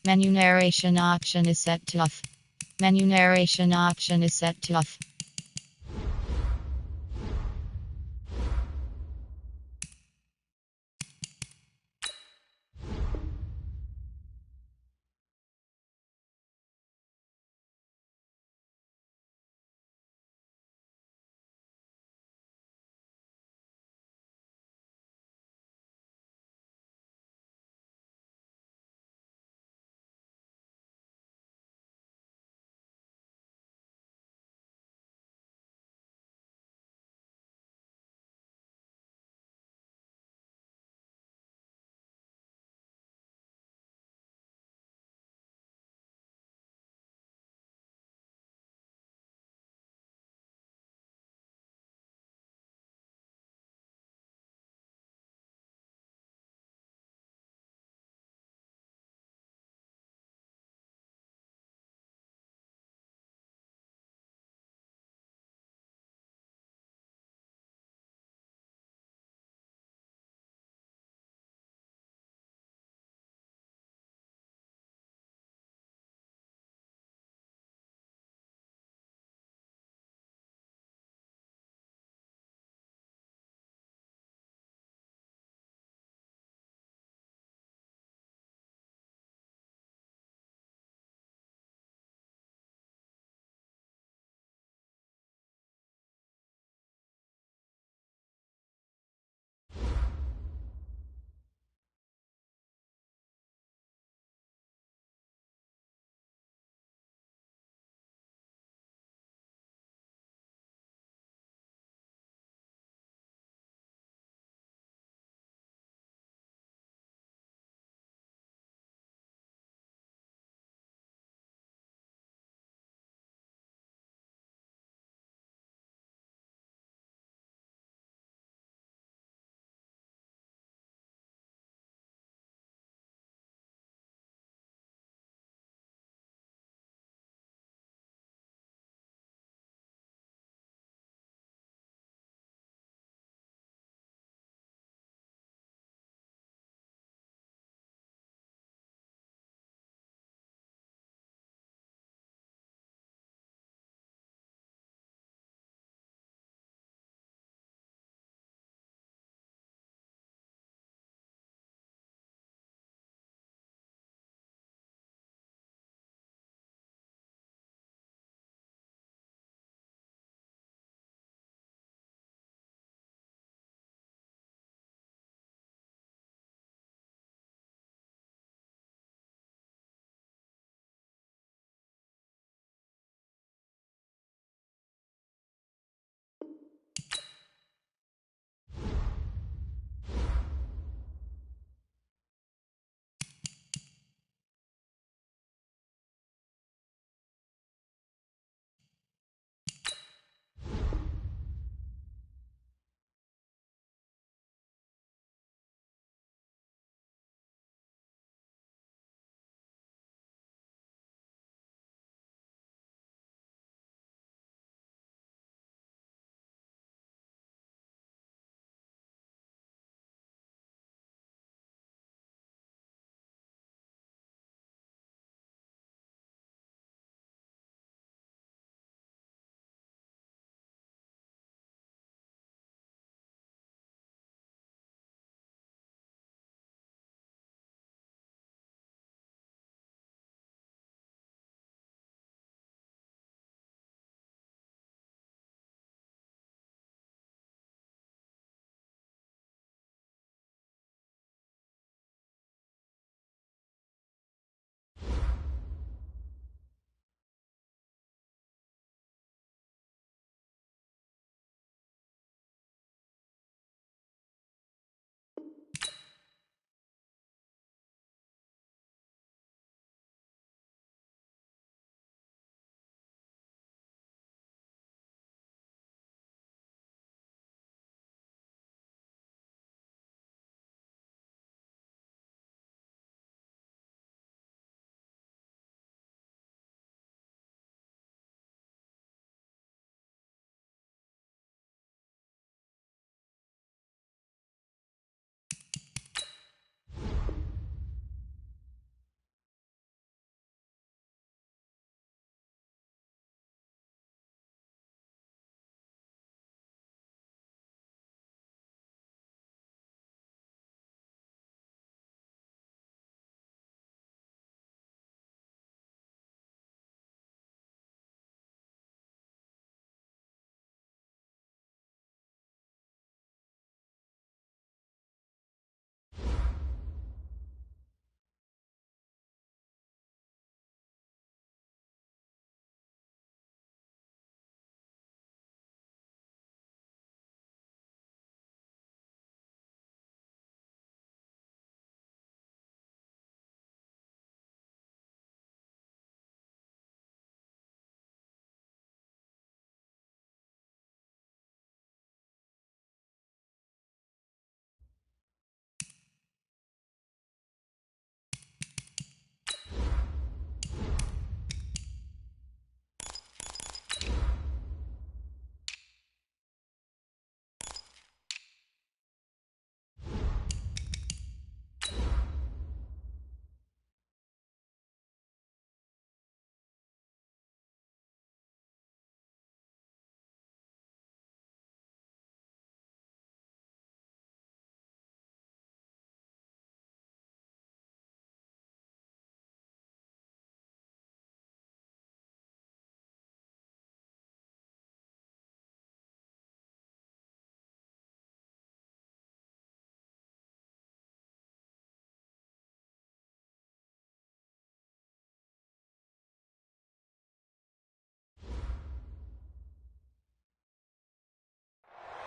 Menu narration option is set to off. Menu narration option is set to off.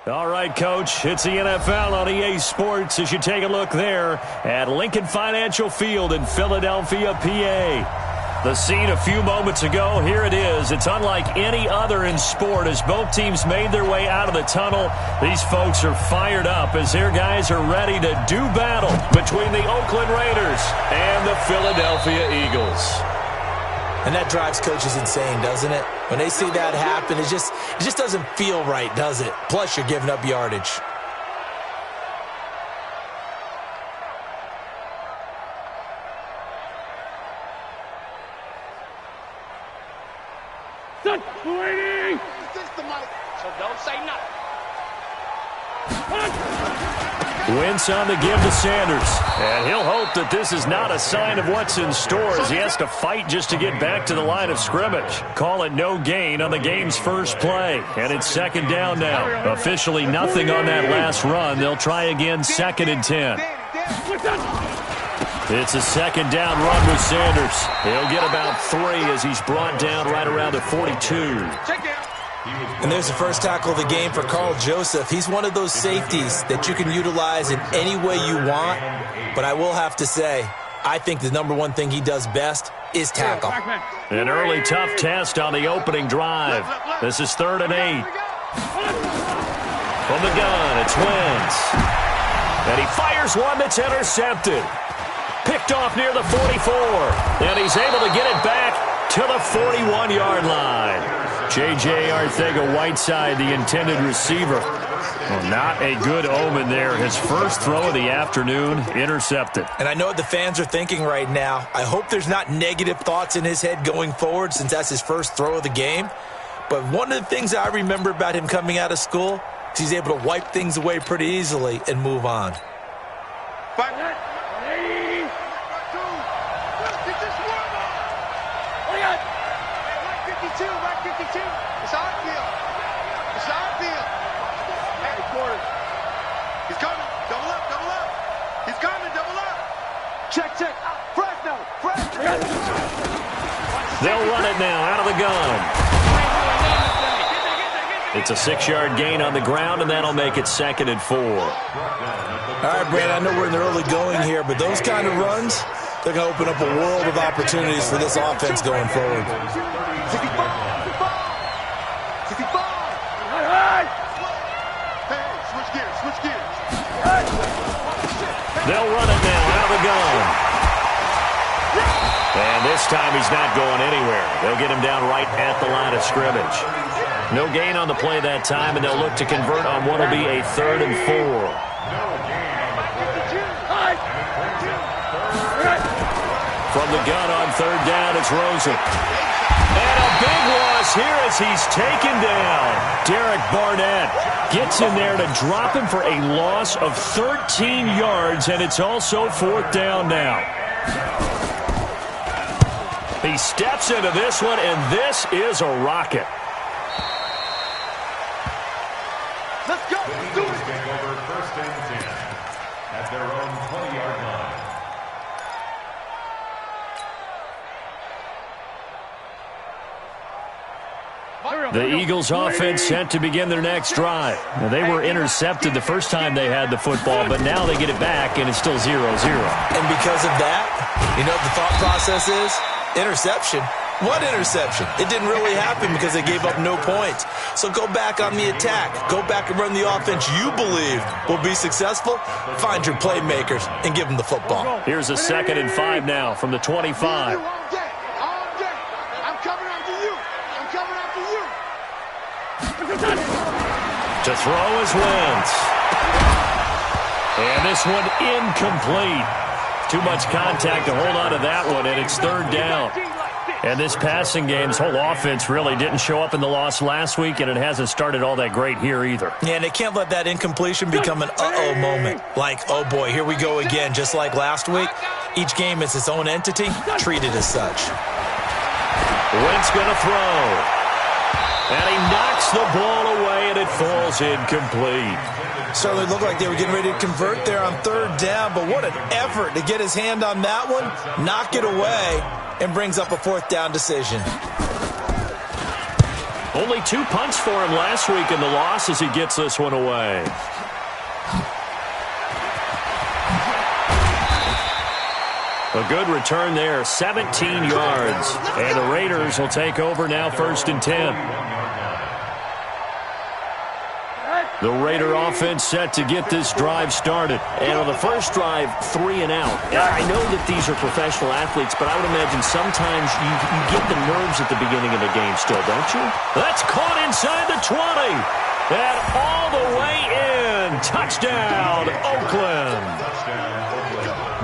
All right, Coach, it's the NFL on EA Sports as you take a look there at Lincoln Financial Field in Philadelphia, PA. The scene a few moments ago, here it is. It's unlike any other in sport as both teams made their way out of the tunnel. These folks are fired up as their guys are ready to do battle between the Oakland Raiders and the Philadelphia Eagles. And that drives coaches insane, doesn't it? When they see that happen, it just doesn't feel right, does it? Plus, you're giving up yardage. Waiting! So don't say nothing. Wentz on the give to Sanders. And he'll hope that this is not a sign of what's in store as he has to fight just to get back to the line of scrimmage. Call it no gain on the game's first play. And it's second down now. Officially nothing on that last run. They'll try again, 2nd and 10. It's a second down run with Sanders. He'll get about 3 as he's brought down right around the 42. And there's the first tackle of the game for Carl Joseph. He's one of those safeties that you can utilize in any way you want. But I will have to say, I think the number one thing he does best is tackle. An early tough test on the opening drive. This is 3rd and 8. From the gun, it's Wentz. And he fires one that's intercepted. Picked off near the 44. And he's able to get it back to the 41-yard line. J.J. Arcega-Whiteside, the intended receiver. Well, not a good omen there. His first throw of the afternoon, intercepted. And I know what the fans are thinking right now. I hope there's not negative thoughts in his head going forward since that's his first throw of the game. But one of the things I remember about him coming out of school is he's able to wipe things away pretty easily and move on. It's our field. It's our field. Hey, quarter. He's coming. Double up, double up. He's coming, double up. Check. Fresno. They'll run it now out of the gun. It's a 6-yard gain on the ground, and that'll make it 2nd and 4. All right, Brad, I know we're in the early going here, but those kind of runs, they're going to open up a world of opportunities for this offense going forward. 65. Switch gears. They'll run it now out of the gun. And this time he's not going anywhere. They'll get him down right at the line of scrimmage. No gain on the play that time, and they'll look to convert on what will be a 3rd and 4. From the gun on 3rd down, it's Rosen. And a big loss here as he's taken down. Derek Barnett gets in there to drop him for a loss of 13 yards, and it's also 4th down now. He steps into this one, and this is a rocket. Let's go. Let's do it. Take over 1st and 10 at their own 20-yard line. The Eagles offense set to begin their next drive. Now, they were intercepted the first time they had the football, but now they get it back, and it's still 0-0. And because of that, you know what the thought process is? Interception. What interception? It didn't really happen because they gave up no points. So go back on the attack. Go back and run the offense you believe will be successful. Find your playmakers and give them the football. Here's a 2nd and 5 now from the 25. To throw is Wentz. And this one incomplete. Too much contact to hold on to that one, and it's 3rd down. And this passing game's whole offense really didn't show up in the loss last week, and it hasn't started all that great here either. Yeah, and they can't let that incompletion become an uh-oh moment. Like, oh boy, here we go again, just like last week. Each game is its own entity, treated as such. Wentz going to throw. And he knocks the ball away, and it falls incomplete. Certainly looked like they were getting ready to convert there on 3rd down, but what an effort to get his hand on that one, knock it away, and brings up a 4th down decision. Only 2 punts for him last week in the loss as he gets this one away. A good return there, 17 yards. And the Raiders will take over now, 1st and 10. The Raider offense set to get this drive started. And on the first drive, 3 and out. I know that these are professional athletes, but I would imagine sometimes you get the nerves at the beginning of the game still, don't you? That's caught inside the 20. And all the way in. Touchdown, Oakland.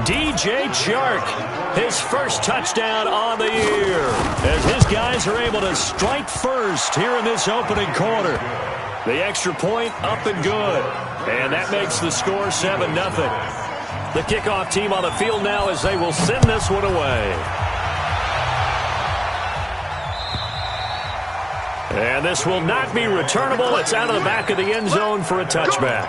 DJ Chark, his first touchdown on the year. As his guys are able to strike first here in this opening quarter. The extra point up and good. And that makes the score 7-0. The kickoff team on the field now as they will send this one away. And this will not be returnable. It's out of the back of the end zone for a touchback.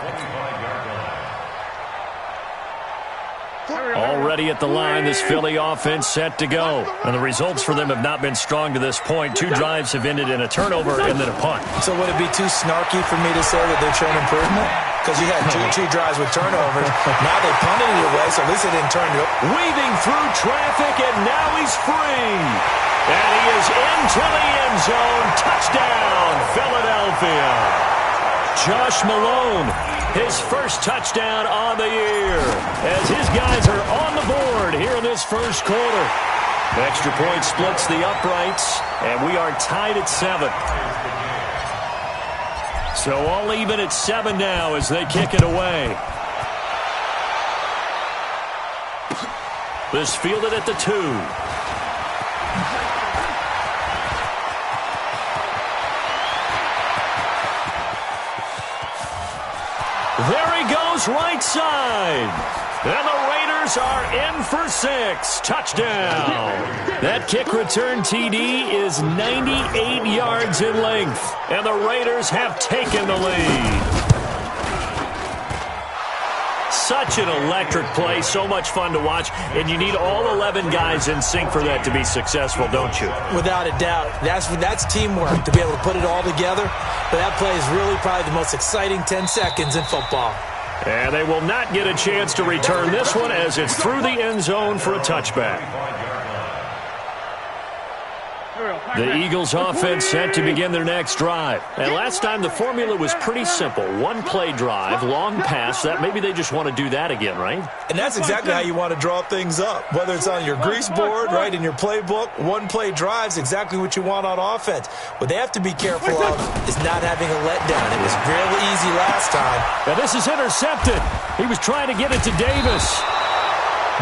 Already at the line, this Philly offense set to go. And the results for them have not been strong to this point. 2 drives have ended in a turnover and then a punt. So would it be too snarky for me to say that they're showing improvement? Because you had two drives with turnovers. Now they punted it away, so at least they didn't turn it over. Weaving through traffic, and now he's free. And he is into the end zone. Touchdown, Philadelphia. Josh Malone, his first touchdown on the year, as his guys are on the board here in this first quarter. Extra point splits the uprights, and we are tied at 7. So all even at 7 now as they kick it away. This fielded at the 2. There he goes, right side. And the Raiders are in for 6. Touchdown. That kick return TD is 98 yards in length. And the Raiders have taken the lead. Such an electric play, so much fun to watch, and you need all 11 guys in sync for that to be successful, don't you? Without a doubt. That's teamwork, to be able to put it all together. But that play is really probably the most exciting 10 seconds in football. And they will not get a chance to return this one as it's through the end zone for a touchback. The Eagles offense set to begin their next drive. And last time the formula was pretty simple. 1-play drive, long pass. That maybe they just want to do that again, right? And that's exactly how you want to draw things up. Whether it's on your grease board, right, in your playbook, 1-play drive's exactly what you want on offense. What they have to be careful of is not having a letdown. It was fairly easy last time. Now this is intercepted. He was trying to get it to Davis.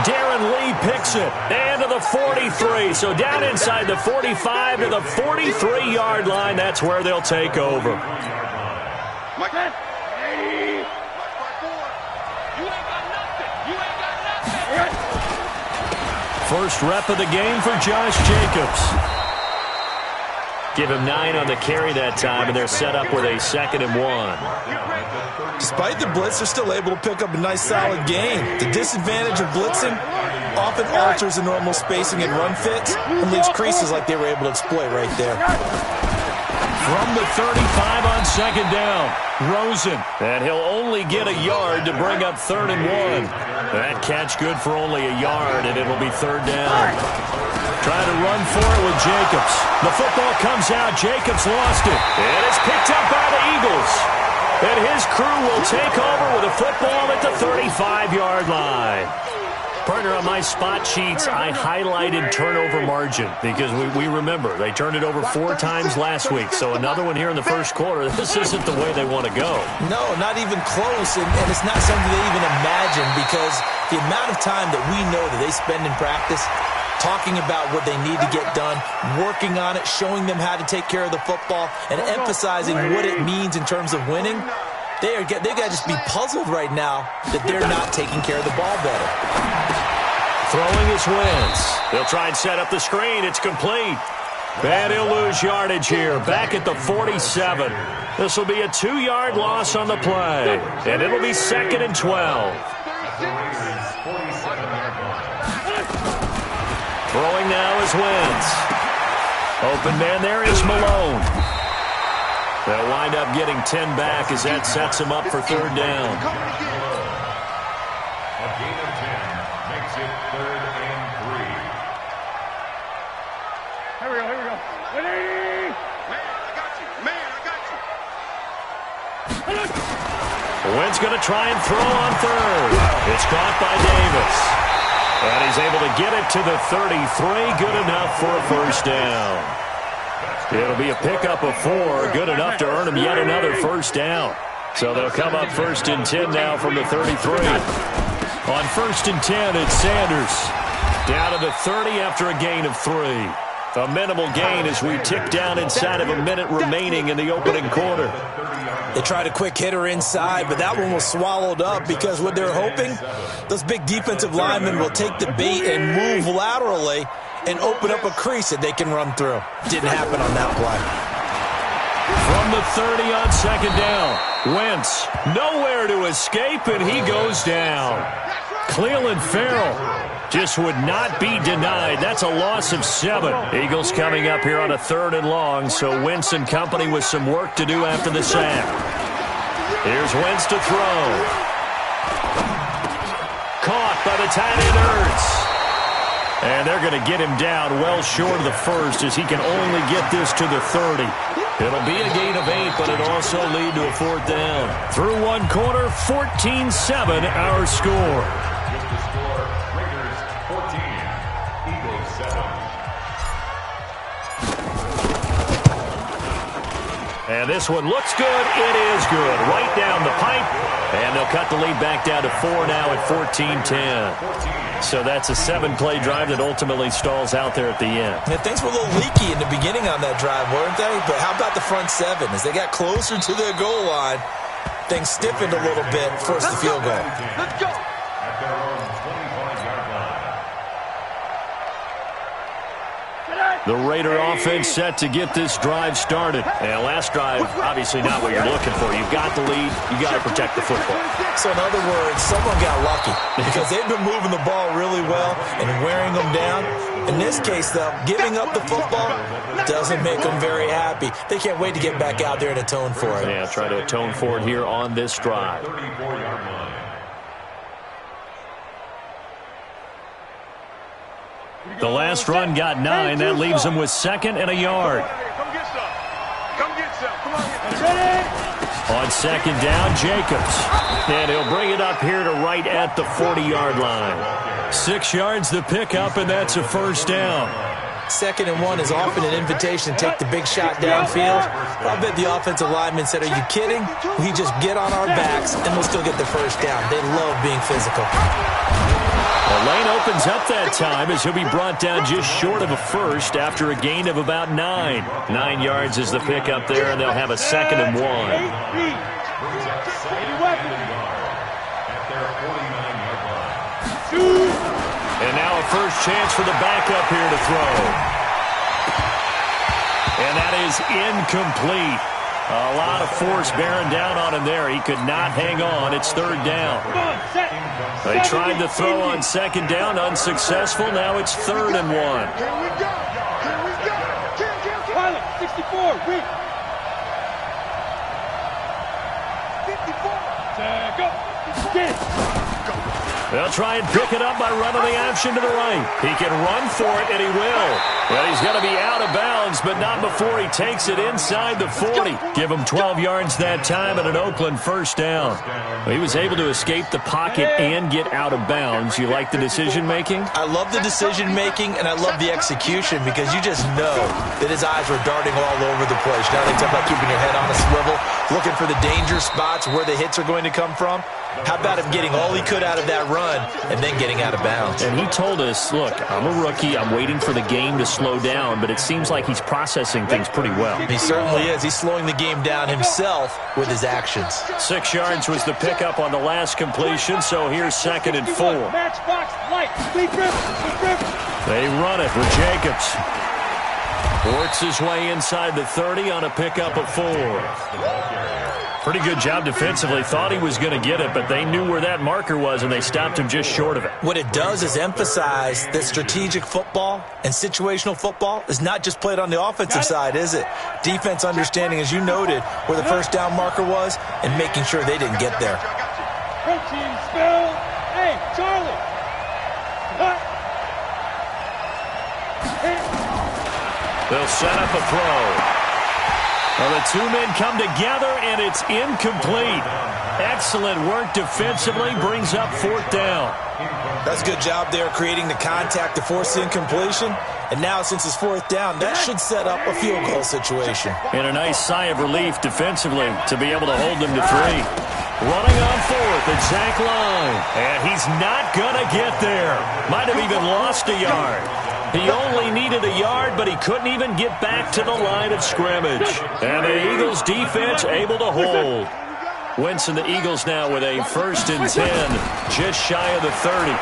Darren Lee picks it, and to the 43. So down inside the 45 to the 43-yard line. That's where they'll take over. First rep of the game for Josh Jacobs. Give him 9 on the carry that time, and they're set up with a 2nd and 1. Despite the blitz, they're still able to pick up a nice, solid gain. The disadvantage of blitzing often alters the normal spacing and run fits and leaves creases like they were able to exploit right there. From the 35 on 2nd down, Rosen. And he'll only get a yard to bring up 3rd and 1. That catch good for only a yard, and it'll be 3rd down. Trying to run for it with Jacobs. The football comes out. Jacobs lost it. And it's picked up by the Eagles. And his crew will take over with a football at the 35-yard line. Partner, on my spot sheets, I highlighted turnover margin because we remember they turned it over 4 times last week. So another one here in the first quarter. This isn't the way they want to go. No, not even close. And it's not something they even imagine because the amount of time that we know that they spend in practice talking about what they need to get done, working on it, showing them how to take care of the football, and emphasizing what it means in terms of winning. They got to just be puzzled right now that they're not taking care of the ball better. Throwing his Wentz. They'll try and set up the screen. It's complete. And he'll lose yardage here. Back at the 47. This will be a 2-yard loss on the play. And it'll be 2nd and 12. Throwing now is Wentz. Open man there is Malone. They'll wind up getting 10 back as that sets them up for third down. A gain of 10 makes it 3rd and 3. Here we go. 180! Man, I got you. Wentz going to try and throw on third. It's caught by Davis. And he's able to get it to the 33. Good enough for a first down. It'll be a pickup of 4. Good enough to earn him yet another first down. So they'll come up 1st and 10 now from the 33. On 1st and 10, it's Sanders. Down to the 30 after a gain of 3. A minimal gain as we tick down inside of a minute remaining in the opening quarter. They tried a quick hitter inside, but that one was swallowed up because what they're hoping, those big defensive linemen will take the bait and move laterally and open up a crease that they can run through. Didn't happen on that play. From the 30 on 2nd down, Wentz nowhere to escape, and he goes down. Cleveland Farrell just would not be denied. That's a loss of 7. Eagles coming up here on a 3rd and long, so Wentz and company with some work to do after the sack. Here's Wentz to throw. Caught by the tight end Ertz. And they're going to get him down well short of the 1st as he can only get this to the 30. It'll be a gain of 8, but it'll also lead to a 4th down. Through 1 quarter, 14-7 our score. With the score, Raiders 14, Eagles 7. And this one looks good. It is good. Right down the pipe. And they'll cut the lead back down to 4 now at 14-10. So that's a 7-play drive that ultimately stalls out there at the end. Yeah, things were a little leaky in the beginning on that drive, weren't they? But how about the front 7? As they got closer to their goal line, things stiffened a little bit, forced the field goal. Let's go. At their own 25-yard line. The Raider offense set to get this drive started. And last drive, obviously not what you're looking for. You've got the lead. You got to protect the football. So in other words, someone got lucky because they've been moving the ball really well and wearing them down. In this case, though, giving up the football doesn't make them very happy. They can't wait to get back out there and atone for it. Yeah, try to atone for it here on this drive. 34-yard line. The last run got 9. That leaves them with 2nd and a yard. Come get some. Come get some. Come on. On 2nd down, Jacobs. And he'll bring it up here to right at the 40-yard line. 6 yards the pickup, and that's a first down. 2nd and 1 is often an invitation to take the big shot downfield. I bet the offensive lineman said, are you kidding? We just get on our backs, and we'll still get the first down. They love being physical. The lane opens up that time as he'll be brought down just short of a first after a gain of about 9. 9 yards is the pickup there, and they'll have a 2nd and 1. Brings up 2nd and yard at their 49-yard line. And now a first chance for the backup here to throw. And that is incomplete. A lot of force bearing down on him there. He could not hang on. It's 3rd down. They tried to throw on 2nd down, unsuccessful. Now it's 3rd and 1. Here we go. Here we go. Pilot, 64, read. 54. Go. Get. They'll try and pick it up by running the option to the right. He can run for it, and he will. Well, he's going to be out of bounds, but not before he takes it inside the 40. Give him 12 yards that time and an Oakland first down. He was able to escape the pocket and get out of bounds. You like the decision-making? I love the decision-making, and I love the execution because you just know that his eyes were darting all over the place. Now they talk about keeping your head on a swivel, looking for the danger spots where the hits are going to come from. How about him getting all he could out of that run and then getting out of bounds? And he told us, look, I'm a rookie. I'm waiting for the game to slow down, but it seems like he's processing things pretty well. He certainly is. He's slowing the game down himself with his actions. 6 yards was the pickup on the last completion, so here's 2nd and 4. Matchbox, light, speed grip. They run it with Jacobs. Works his way inside the 30 on a pickup of 4. Pretty good job defensively. Thought he was going to get it, but they knew where that marker was, and they stopped him just short of it. What it does is emphasize that strategic football and situational football is not just played on the offensive side, is it? Defense understanding, as you noted, where the first down marker was and making sure they didn't get there. Protein spell. Hey, Charlie. They'll set up a throw. Well, the two men come together, and it's incomplete. Excellent work defensively, brings up 4th down. That's a good job there creating the contact to force the incompletion. And now, since it's 4th down, that should set up a field goal situation. And a nice sigh of relief defensively to be able to hold them to 3. Running on 4th, exact line. And he's not going to get there. Might have even lost a yard. He only needed a yard, but he couldn't even get back to the line of scrimmage. And the Eagles defense able to hold. Wentz and the Eagles now with a 1st and 10, just shy of the 30.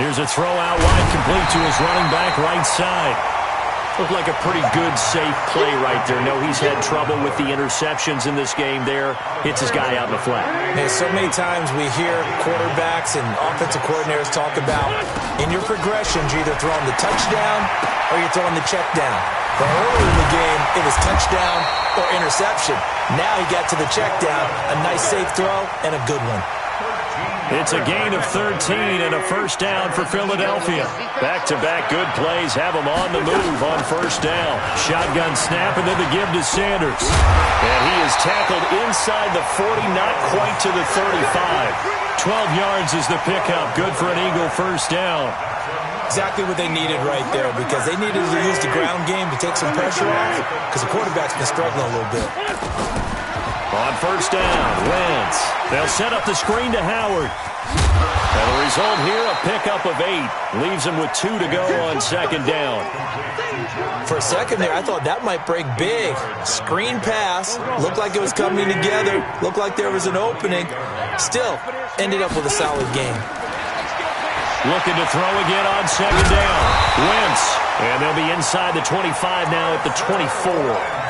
Here's a throw out wide, complete to his running back right side. Looked like a pretty good, safe play right there. No, he's had trouble with the interceptions in this game there. Hits his guy out in the flat. Man, so many times we hear quarterbacks and offensive coordinators talk about, in your progressions, you're either throwing the touchdown or you're throwing the check down. But earlier in the game, it was touchdown or interception. Now he got to the check down, a nice safe throw, and a good one. It's a gain of 13 and a 1st down for Philadelphia. Back-to-back good plays have them on the move on 1st down. Shotgun snap and then the give to Sanders. And he is tackled inside the 40, not quite to the 35. 12 yards is the pickup. Good for an Eagle 1st down. Exactly what they needed right there, because they needed to use the ground game to take some pressure off, because the quarterback's been struggling a little bit. On 1st down, Wentz. They'll set up the screen to Howard. And the result here, a pickup of 8. Leaves him with 2 to go on 2nd down. For a second there, I thought that might break big. Screen pass. Looked like it was coming together. Looked like there was an opening. Still, ended up with a solid game. Looking to throw again on 2nd down. Wentz. And they'll be inside the 25 now at the 24.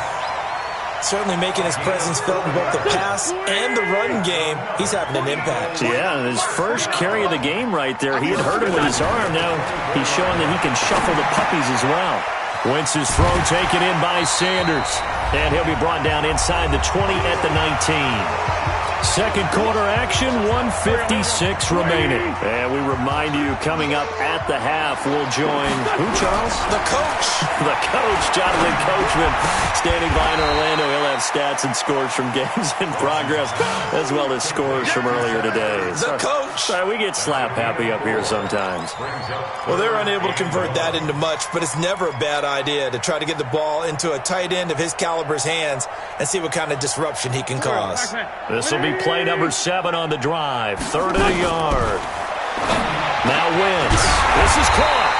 Certainly making his presence felt in both the pass and the run game. He's having an impact. Yeah, his first carry of the game right there. He had hurt him with his arm. Now he's showing that he can shuffle the puppies as well. Wentz's throw taken in by Sanders. And he'll be brought down inside the 20 at the 19. Second quarter action, 1:56 remaining. And we remind you, coming up at the half, we'll join who, Charles? The coach. The coach, Jonathan Coachman, standing by in Orlando. He'll have stats and scores from games in progress, as well as scores from earlier today. The coach. Sorry, we get slap happy up here sometimes. Well, they're unable to convert that into much, but it's never a bad idea to try to get the ball into a tight end of his caliber's hands and see what kind of disruption he can cause. This will be play number 7 on the drive. 3rd and a yard. Now Wentz. This is caught.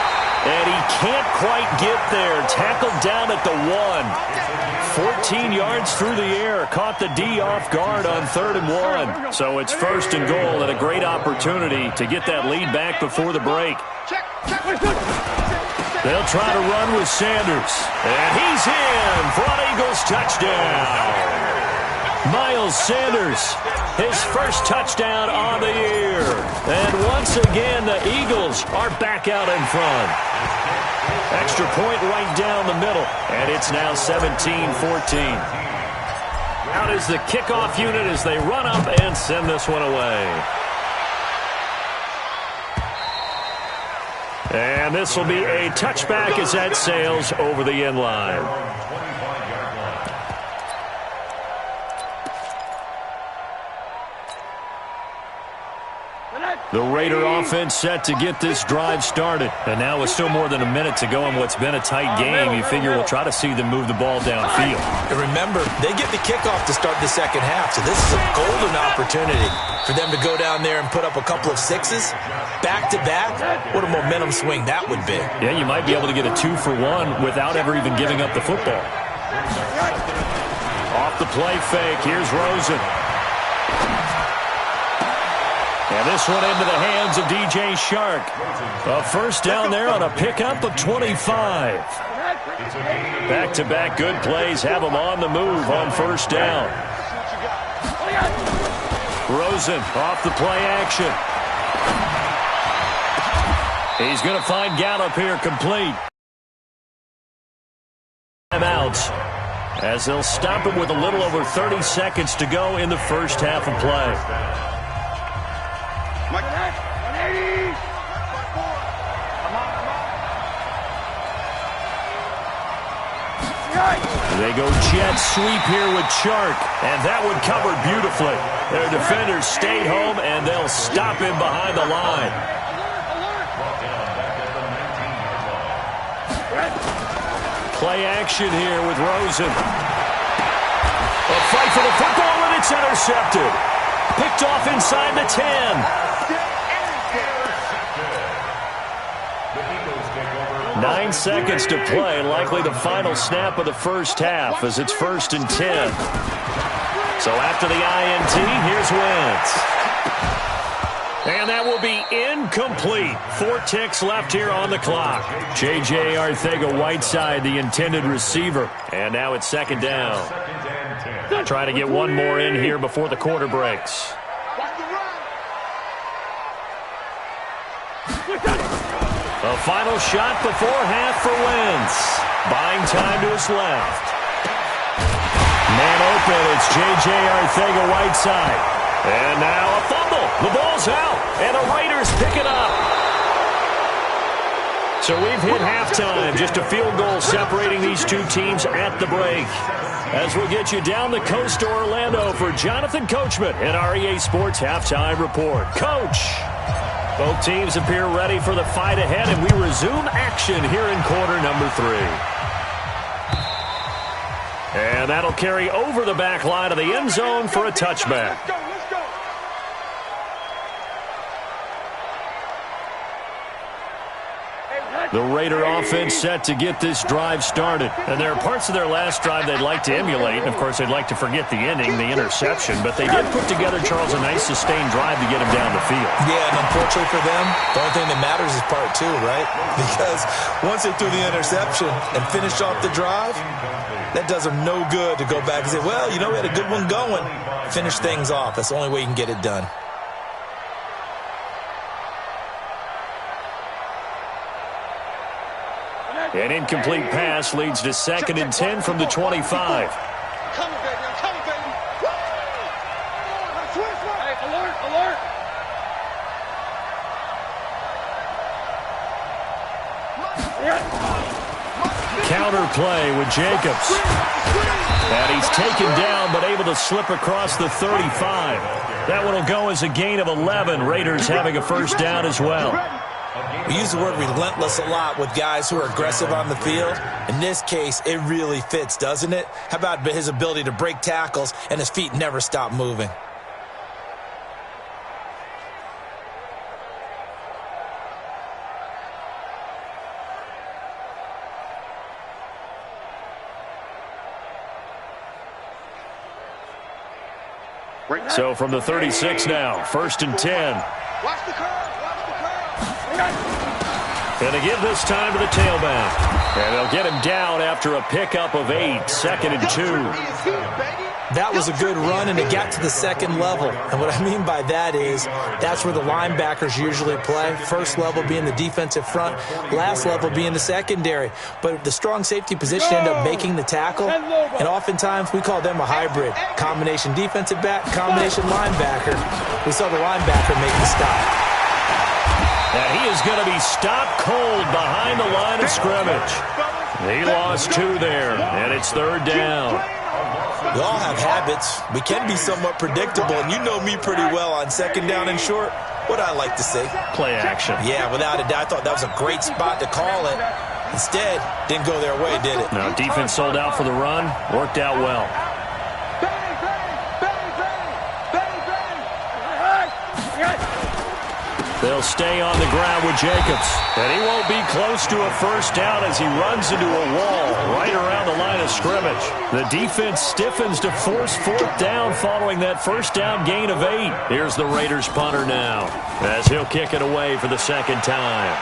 And he can't quite get there. Tackled down at the 1. 14 yards through the air. Caught the D off guard on 3rd and 1. So it's 1st and goal and a great opportunity to get that lead back before the break. They'll try to run with Sanders. And he's in for an Eagles touchdown. Miles Sanders, his first touchdown on the year. And once again, the Eagles are back out in front. Extra point right down the middle. And it's now 17-14. Out is the kickoff unit as they run up and send this one away. And this will be a touchback as that sails over the end line. The Raider offense set to get this drive started. And now with still more than a minute to go in what's been a tight game, you figure we'll try to see them move the ball downfield. And remember, they get the kickoff to start the second half, so this is a golden opportunity for them to go down there and put up a couple of sixes back-to-back. What a momentum swing that would be. Yeah, you might be able to get a 2-for-1 without ever even giving up the football. Off the play fake, here's Rosen. And this one into the hands of DJ Shark. A first down there on a pickup of 25. Back-to-back good plays have him on the move on first down. Rosen off the play action. He's going to find Gallup here complete. Timeouts as they'll stop him with a little over 30 seconds to go in the first half of play. They go jet sweep here with Shark, and that one covered beautifully. Their defenders stayed home, and they'll stop him behind the line. Play action here with Rosen. A fight for the football, and it's intercepted. Picked off inside the 10. 9 seconds to play, likely the final snap of the first half as it's 1st and 10. So after the INT, here's Wentz. And that will be incomplete. 4 ticks left here on the clock. J.J. Arcega-Whiteside, the intended receiver. And now it's 2nd down. Try to get one more in here before the quarter breaks. A final shot before half for Wentz. Buying time to his left. Man open, it's J.J. Arcega-Whiteside. And now a fumble. The ball's out, and the Raiders pick it up. So we've hit halftime. Just a field goal separating these two teams at the break. As we'll get you down the coast to Orlando for Jonathan Coachman and our EA Sports Halftime Report. Coach! Both teams appear ready for the fight ahead, and we resume action here in quarter number 3. And that'll carry over the back line of the end zone for a touchback. The Raider offense set to get this drive started. And there are parts of their last drive they'd like to emulate. And, of course, they'd like to forget the ending, the interception. But they did put together, Charles, a nice sustained drive to get him down the field. Yeah, and unfortunately for them, the only thing that matters is part 2, right? Because once they threw the interception and finished off the drive, that does them no good to go back and say, well, you know, we had a good one going. Finish things off. That's the only way you can get it done. An incomplete pass leads to 2nd and 10 from the 25. I'm coming, baby. I'm coming, baby. Hey, alert, alert. Counter play with Jacobs. And he's taken down but able to slip across the 35. That one will go as a gain of 11. Raiders having a first down as well. We use the word relentless a lot with guys who are aggressive on the field. In this case, it really fits, doesn't it? How about his ability to break tackles and his feet never stop moving? So from the 36 now, 1st and 10. Watch the curve. Watch the curve. And they give this time to the tailback. And they'll get him down after a pickup of 8, 2nd and 2. That was a good run, and it got to the 2nd level. And what I mean by that is that's where the linebackers usually play. First level being the defensive front, last level being the secondary. But the strong safety position ended up making the tackle, and oftentimes we call them a hybrid. Combination defensive back, combination linebacker. We saw the linebacker make the stop. And he is going to be stopped cold behind the line of scrimmage. He lost 2 there, and it's 3rd down. We all have habits. We can be somewhat predictable, and you know me pretty well on 2nd down and short. What I like to say? Play action. Yeah, without a doubt. I thought that was a great spot to call it. Instead, didn't go their way, did it? Now, defense sold out for the run. Worked out well. They'll stay on the ground with Jacobs. And he won't be close to a first down as he runs into a wall right around the line of scrimmage. The defense stiffens to force fourth down following that first down gain of 8. Here's the Raiders punter now as he'll kick it away for the second time.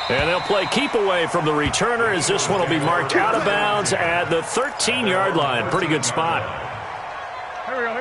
And they'll play keep away from the returner as this one will be marked out of bounds at the 13-yard line. Pretty good spot.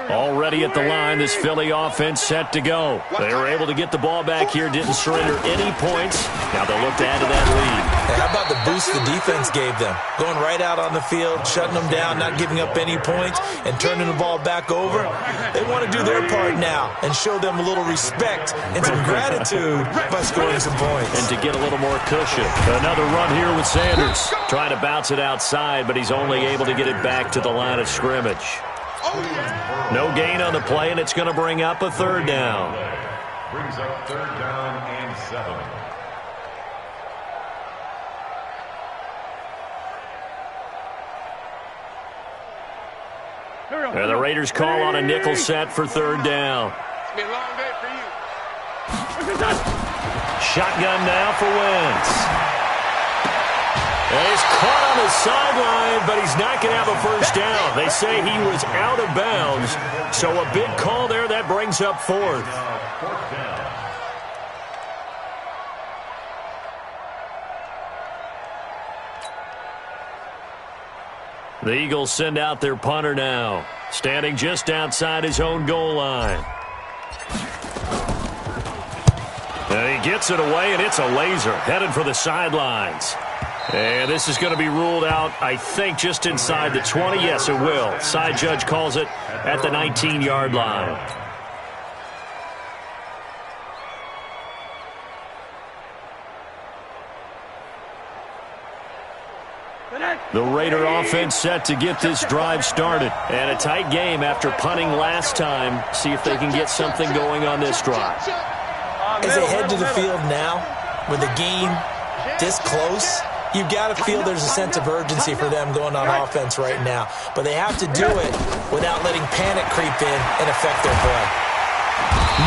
Already at the line, this Philly offense set to go. They were able to get the ball back here, didn't surrender any points. Now they'll look to add to that lead. Hey, how about the boost the defense gave them? Going right out on the field, shutting them down, not giving up any points, and turning the ball back over. They want to do their part now and show them a little respect and some gratitude by scoring some points. And to get a little more cushion. Another run here with Sanders. Trying to bounce it outside, but he's only able to get it back to the line of scrimmage. No gain on the play, and it's going to bring up a third down. Brings up third down and 7. And the Raiders call on a nickel set for third down. It's been a long day for you. Shotgun now for Wentz. And he's caught on the sideline, but he's not going to have a first down. They say he was out of bounds. So a big call there. That brings up fourth. The Eagles send out their punter now, standing just outside his own goal line. And he gets it away, and it's a laser headed for the sidelines. And this is going to be ruled out, I think, just inside the 20. Yes, it will. Side judge calls it at the 19-yard line. The Raider offense set to get this drive started. And a tight game after punting last time. See if they can get something going on this drive. As they head to the field now, with the game this close, you've got to feel there's a sense of urgency for them going on offense right now. But they have to do it without letting panic creep in and affect their play.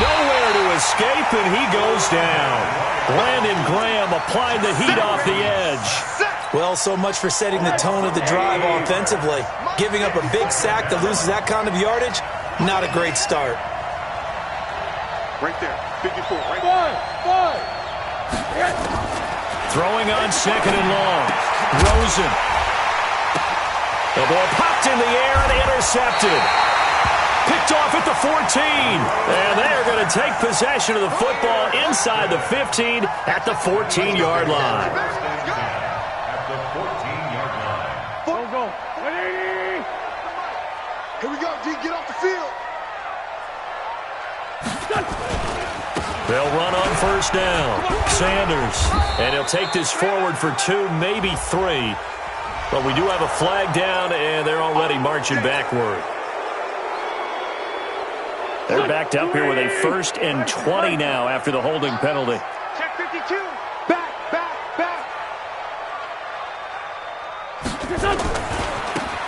Nowhere to escape, and he goes down. Brandon Graham applying the heat off the edge. Well, so much for setting the tone of the drive offensively. Giving up a big sack that loses that kind of yardage, not a great start. Right there, 54, right there. Throwing on second and long. Rosen. The ball popped in the air and intercepted. Picked off at the 14. And they are going to take possession of the football inside the 15 at the 14-yard line. At the 14-yard line. Go. Here we go, D, get off the field. They'll run on first down. Sanders. And he'll take this forward for 2, maybe 3. But we do have a flag down, and they're already marching backward. They're backed up here with a 1st and 20 now after the holding penalty. Check 52. Back.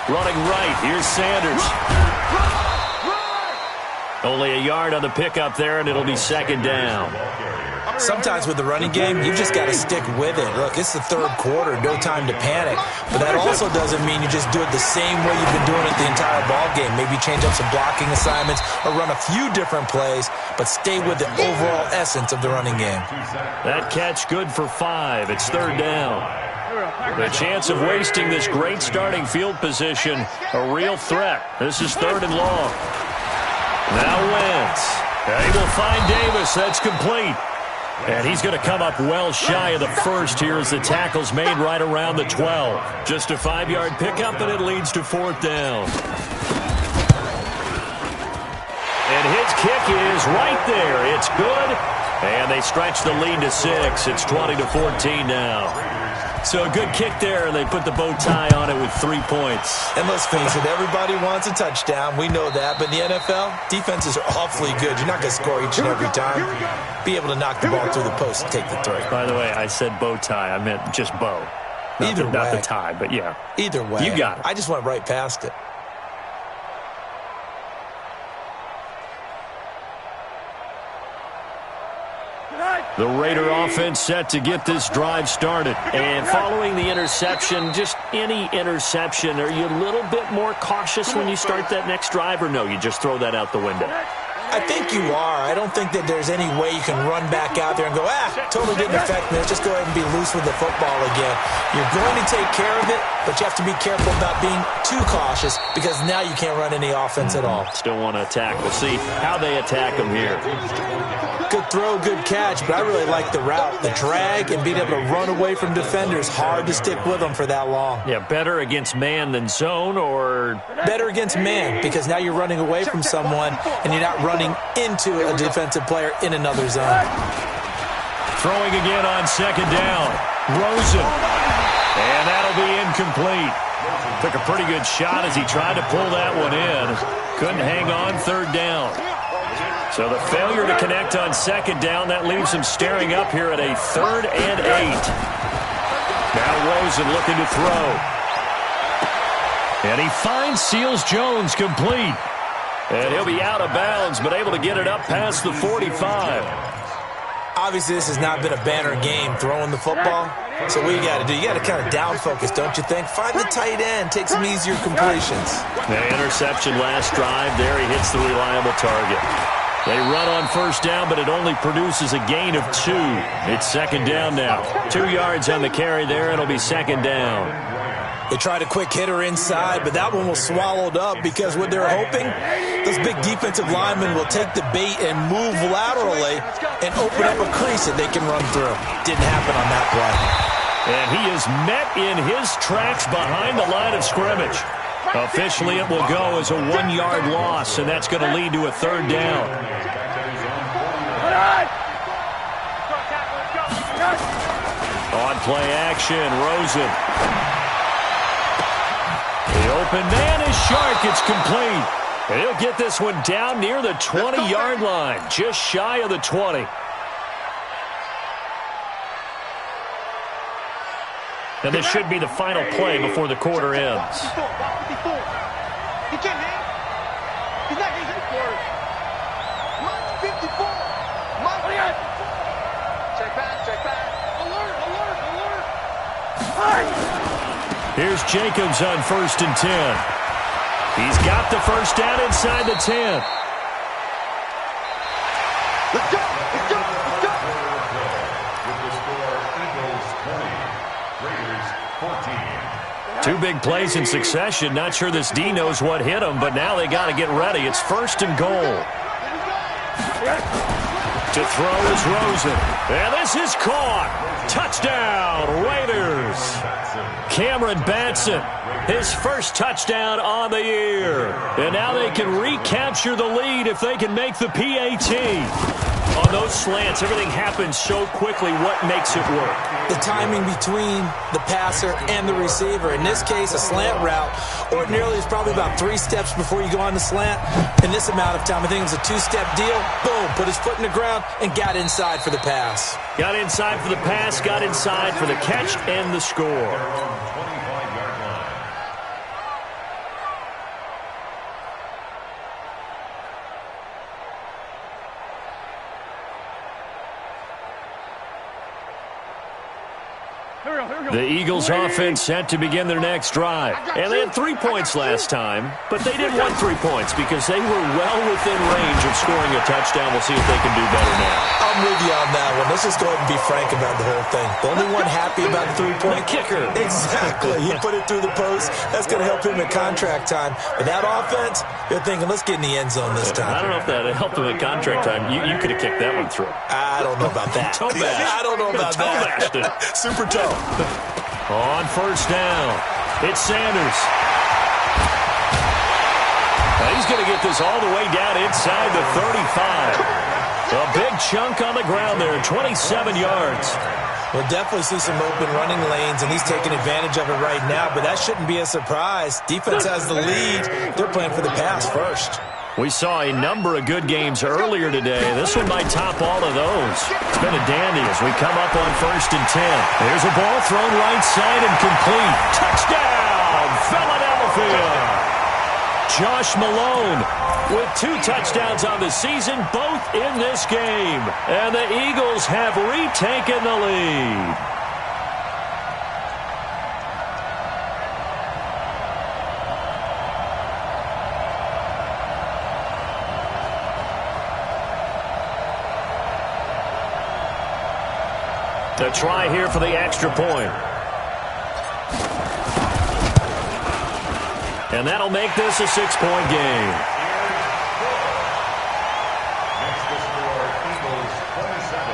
Running right. Here's Sanders. Only a yard on the pickup there, and it'll be second down. Sometimes with the running game, you've just got to stick with it. Look, it's the third quarter, no time to panic. But that also doesn't mean you just do it the same way you've been doing it the entire ball game. Maybe change up some blocking assignments or run a few different plays, but stay with the overall essence of the running game. That catch good for 5. It's third down. The chance of wasting this great starting field position, a real threat. This is third and long. Now Wentz. He will find Davis. That's complete. And he's going to come up well shy of the first here as the tackle's made right around the 12. Just a 5-yard pickup, and it leads to fourth down. And his kick is right there. It's good. And they stretch the lead to 6. It's 20-14 now. So a good kick there, and they put the bow tie on it with 3 points. And let's face it, everybody wants a touchdown. We know that. But in the NFL, defenses are awfully good. You're not going to score each and every time. Be able to knock the ball through the post and take the 3. By the way, I said bow tie. I meant just bow. Not the tie, but yeah. Either way. You got it. I just went right past it. The Raider offense set to get this drive started. And following the interception, just any interception, are you a little bit more cautious when you start that next drive, or no, you just throw that out the window? I think you are. I don't think that there's any way you can run back out there and go, totally didn't affect me. Let's just go ahead and be loose with the football again. You're going to take care of it, but you have to be careful about being too cautious because now you can't run any offense at all. Still want to attack. We'll see how they attack them here. Good throw, good catch, but I really like the route. The drag and being able to run away from defenders, hard to stick with them for that long. Yeah, better against man than zone, or? Better against man, because now you're running away from someone and you're not running into a defensive player in another zone. Throwing again on second down. Rosen. And that'll be incomplete. Took a pretty good shot as he tried to pull that one in. Couldn't hang on third down. So the failure to connect on second down, that leaves him staring up here at a 3rd and 8. Now Rosen looking to throw. And he finds Seals Jones complete. And he'll be out of bounds, but able to get it up past the 45. Obviously, this has not been a banner game throwing the football. So what you got to do, you got to kind of down focus, don't you think? Find the tight end, take some easier completions. The interception last drive there. He hits the reliable target. They run on first down, but it only produces a gain of 2. It's second down now. 2 yards on the carry there. It'll be second down. They tried a quick hitter inside, but that one was swallowed up because what they're hoping, those big defensive linemen will take the bait and move laterally and open up a crease that they can run through. Didn't happen on that play. And he is met in his tracks behind the line of scrimmage. Officially, it will go as a 1-yard loss, and that's going to lead to a third down. On play action, Rosen. The open man is Shark. It's complete. And he'll get this one down near the 20-yard line, just shy of the 20. And this should be the final play before the quarter ends. He can't hang. He's not getting scored. Mike 54. Mike. Check back. Alert. Here's Jacobs on 1st and 10. He's got the first down inside the 10. Let's go. With the score, Eagles 20, Raiders 14. 2 big plays in succession. Not sure this D knows what hit him, but now they got to get ready. It's 1st and goal. To throw is Rosen. And this is caught. Touchdown, Raiders. Cameron Batson, his first touchdown on the year. And now they can recapture the lead if they can make the PAT. On those slants, everything happens so quickly. What makes it work? The timing between the passer and the receiver. In this case, a slant route ordinarily is probably about 3 steps before you go on the slant. In this amount of time, I think it was a 2-step deal. Boom, put his foot in the ground and got inside for the pass. Got inside for the pass, got inside for the catch and the score. The Eagles offense set to begin their next drive. And they had 3 points last time, but they didn't want 3 points because they were well within range of scoring a touchdown. We'll see if they can do better now. I'm with you on that one. Let's just go ahead and be frank about the whole thing. The only one happy about the 3-point kicker. Exactly. He put it through the post. That's going to help him in contract time. But that offense, they're thinking, let's get in the end zone this time. I don't know if that helped him in contract time. You could have kicked that one through. I don't know about that. Toe bash. I don't know about that. Super toe. On first down, it's Sanders. Now he's going to get this all the way down inside the 35. A big chunk on the ground there, 27 yards. We'll definitely see some open running lanes, and he's taking advantage of it right now, but that shouldn't be a surprise. Defense has the lead. They're playing for the pass first. We saw a number of good games earlier today. This one might top all of those. It's been a dandy as we come up on 1st and 10. There's a ball thrown right side and complete. Touchdown, Philadelphia! Josh Malone with 2 touchdowns on the season, both in this game. And the Eagles have retaken the lead. A try here for the extra point. And that'll make this a 6-point game. Next to score, Eagles 27,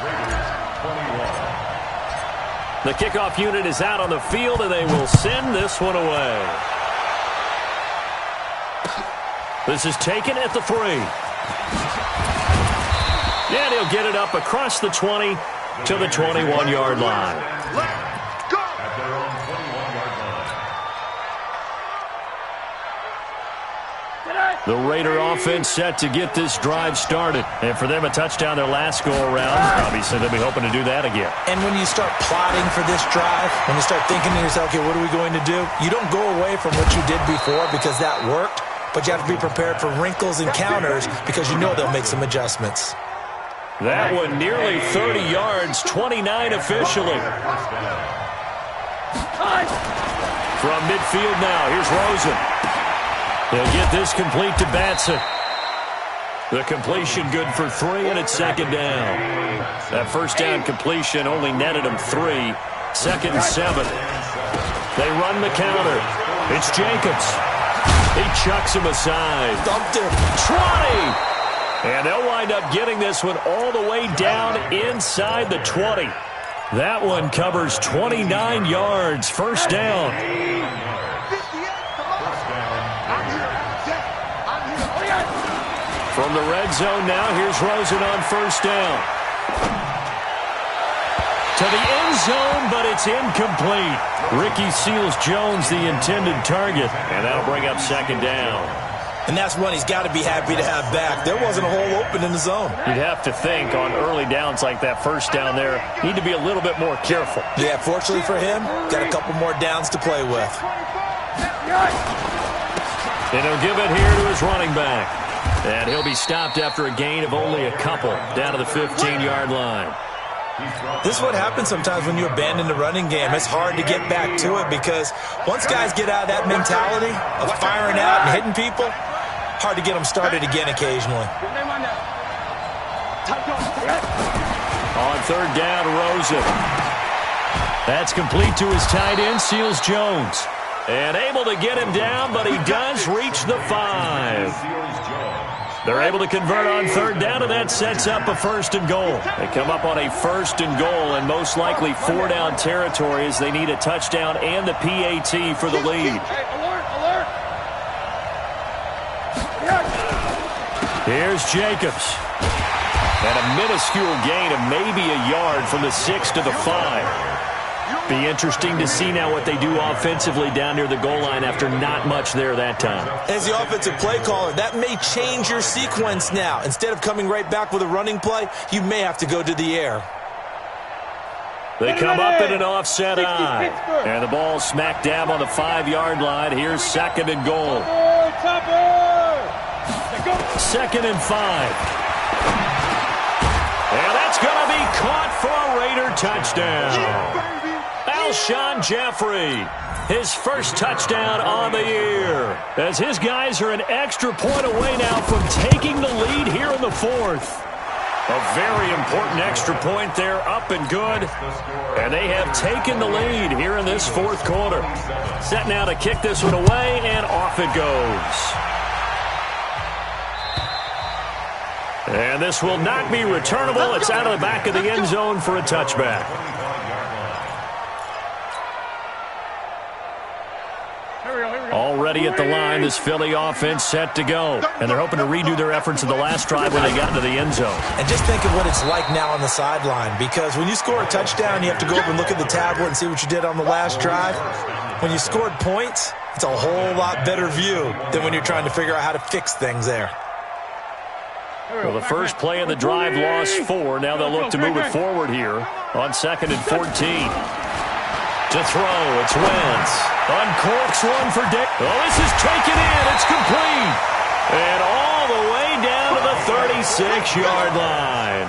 Raiders 21. The kickoff unit is out on the field, and they will send this one away. This is taken at the 3. And he'll get it up across the 20 to the 21-yard line. At their own 21-yard line. The Raider offense set to get this drive started. And for them, a touchdown their last go-around. Obviously, they'll be hoping to do that again. And when you start plotting for this drive, when you start thinking to yourself, okay, what are we going to do? You don't go away from what you did before because that worked, but you have to be prepared for wrinkles and counters because you know they'll make some adjustments. That one nearly 30 yards, 29 officially. From midfield now, here's Rosen. They'll get this complete to Batson. The completion good for 3, and it's second down. That first down completion only netted them 3. Second and 7. They run the counter. It's Jacobs. He chucks him aside. Dumped him. 20! And they'll wind up getting this one all the way down inside the 20. That one covers 29 yards. First down. From the red zone now, here's Rosen on first down. To the end zone, but it's incomplete. Ricky Seals-Jones, the intended target. And that'll bring up second down. And that's one he's got to be happy to have back. There wasn't a hole open in the zone. You'd have to think on early downs like that first down there, need to be a little bit more careful. Yeah, fortunately for him, got a couple more downs to play with. And he'll give it here to his running back. And he'll be stopped after a gain of only a couple down to the 15-yard line. This is what happens sometimes when you abandon the running game. It's hard to get back to it because once guys get out of that mentality of firing out and hitting people, hard to get them started again occasionally. On third down, Rosen. That's complete to his tight end, Seals-Jones. And able to get him down, but he does reach the 5. They're able to convert on third down, and that sets up a first and goal. They come up on a first and goal, and most likely 4-down territory as they need a touchdown and the PAT for the lead. Here's Jacobs. And a minuscule gain of maybe a yard from the 6 to the 5. Be interesting to see now what they do offensively down near the goal line after not much there that time. As the offensive play caller, that may change your sequence now. Instead of coming right back with a running play, you may have to go to the air. They come up in an offset eye. And the ball smack dab on the 5-yard line. Here's second and goal. Second and 5. And that's going to be caught for a Raider touchdown. Alshon Jeffrey, his first touchdown on the year. As his guys are an extra point away now from taking the lead here in the 4th. A very important extra point there, up and good. And they have taken the lead here in this 4th quarter. Set now to kick this one away, and off it goes. And this will not be returnable. It's out of the back of the end zone for a touchback. Already at the line, this Philly offense set to go. And they're hoping to redo their efforts in the last drive when they got into the end zone. And just think of what it's like now on the sideline, because when you score a touchdown, you have to go over and look at the tablet and see what you did on the last drive. When you scored points, it's a whole lot better view than when you're trying to figure out how to fix things there. Well, the first play of the drive lost 4. Now they'll look to move it forward here on 2nd and 14. To throw, it's Wentz. Uncorks one for Dick. Oh, this is taken in. It's complete. And all the way down to the 36-yard line.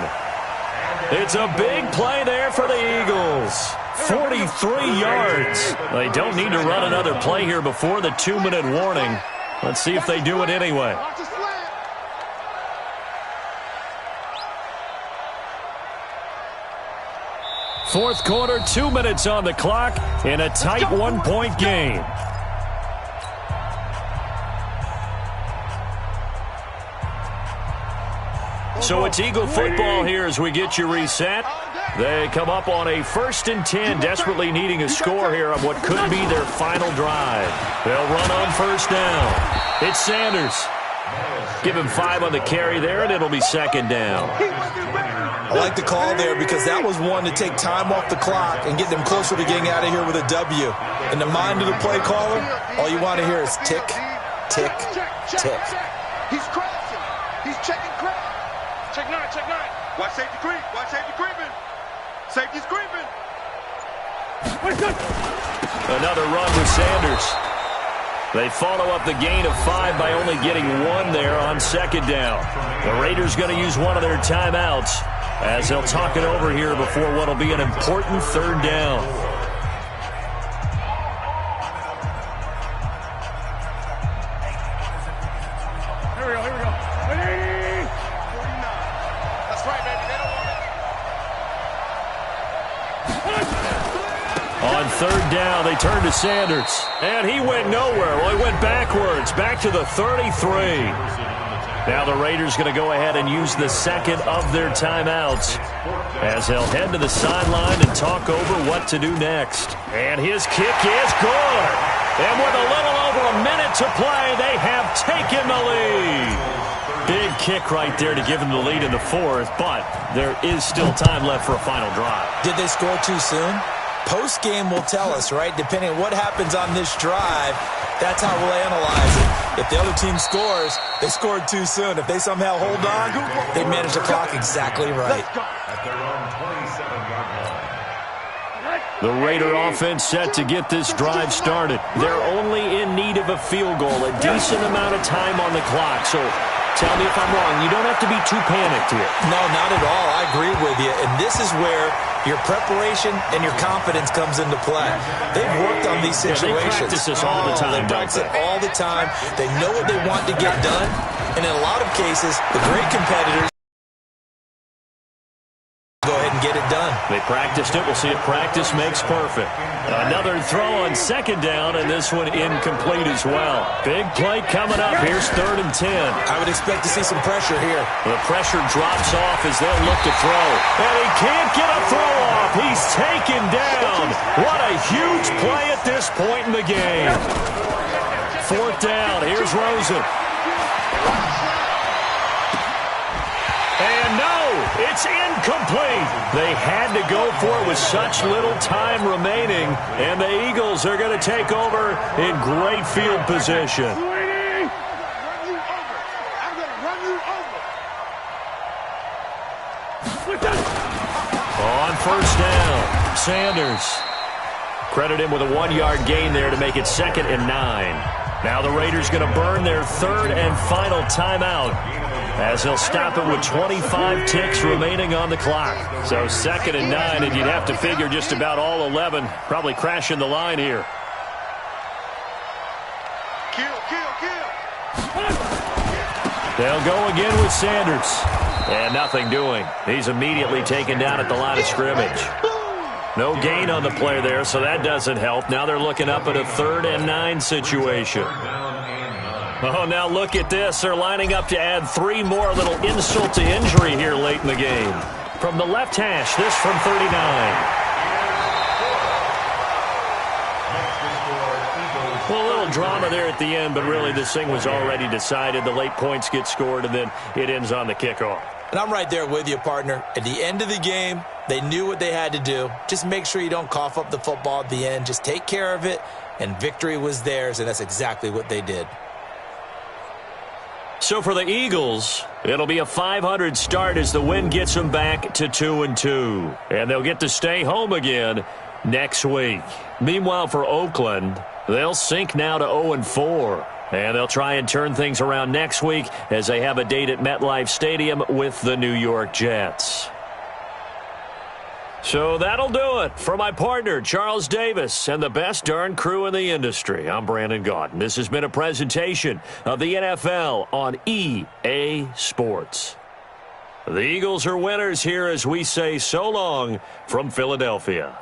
It's a big play there for the Eagles. 43 yards. They don't need to run another play here before the 2-minute warning. Let's see if they do it anyway. Fourth quarter, 2 minutes on the clock in a tight 1-point game. So it's Eagle football here as we get you reset. They come up on a 1st and 10, desperately needing a score here on what could be their final drive. They'll run on 1st down. It's Sanders. Give him 5 on the carry there, and it'll be 2nd down. I like the call there because that was one to take time off the clock and get them closer to getting out of here with a W. In the mind of the play caller, all you want to hear is tick, tick, tick. He's crashing. He's checking crash. Check 9, check 9. Watch safety creep. Watch safety creeping. Safety's creeping. Another run with Sanders. They follow up the gain of 5 by only getting 1 there on 2nd down. The Raiders going to use one of their timeouts as they'll talk it over here before what will be an important 3rd down. Here we go, here we go. 49. That's right, baby. They don't want it. On 3rd down, they turn to Sanders. And he went nowhere. Well, he went backwards, back to the 33. Now the Raiders going to go ahead and use the 2nd of their timeouts as they'll head to the sideline and talk over what to do next. And his kick is good. And with a little over a minute to play, they have taken the lead. Big kick right there to give them the lead in the 4th, but there is still time left for a final drive. Did they score too soon? Post-game will tell us, right? Depending on what happens on this drive, that's how we'll analyze it. If the other team scores, they scored too soon. If they somehow hold on, they manage the clock exactly right. At their own 27-yard line. The Raider offense set to get this drive started. They're only in need of a field goal, a decent amount of time on the clock. So tell me if I'm wrong. You don't have to be too panicked here. No, not at all. I agree with you. And this is where your preparation and your confidence comes into play. They've worked on these situations. They practice this all the time, They practice it all the time. They know what they want to get done. And in a lot of cases, the great competitors go ahead and get it done. They practiced it. We'll see if practice makes perfect. Another throw on 2nd down, and this one incomplete as well. Big play coming up. Here's 3rd and 10. I would expect to see some pressure here. The pressure drops off as they'll look to throw. And he can't get a throw off. He's taken down. What a huge play at this point in the game. 4th down. Here's Rosen. And no, it's incomplete. They had to go for it with such little time remaining, and the Eagles are going to take over in great field position. On 1st down, Sanders. Credit him with a 1-yard gain there to make it 2nd and 9. Now the Raiders going to burn their 3rd and final timeout as they'll stop it with 25 ticks remaining on the clock. So 2nd and 9, and you'd have to figure just about all 11 probably crashing the line here. Kill, kill, kill. They'll go again with Sanders. And nothing doing. He's immediately taken down at the line of scrimmage. No gain on the play there, so that doesn't help. Now they're looking up at a 3rd and 9 situation. Oh, now look at this. They're lining up to add 3 more, little insult to injury here late in the game. From the left hash, this from 39. Well, a little drama there at the end, but really this thing was already decided. The late points get scored, and then it ends on the kickoff. And I'm right there with you, partner. At the end of the game, they knew what they had to do. Just make sure you don't cough up the football at the end. Just take care of it, and victory was theirs, and that's exactly what they did. So for the Eagles, it'll be a 500 start as the win gets them back to 2-2. And they'll get to stay home again next week. Meanwhile, for Oakland, they'll sink now to 0-4. And they'll try and turn things around next week as they have a date at MetLife Stadium with the New York Jets. So that'll do it for my partner, Charles Davis, and the best darn crew in the industry. I'm Brandon Gaudin. This has been a presentation of the NFL on EA Sports. The Eagles are winners here as we say so long from Philadelphia.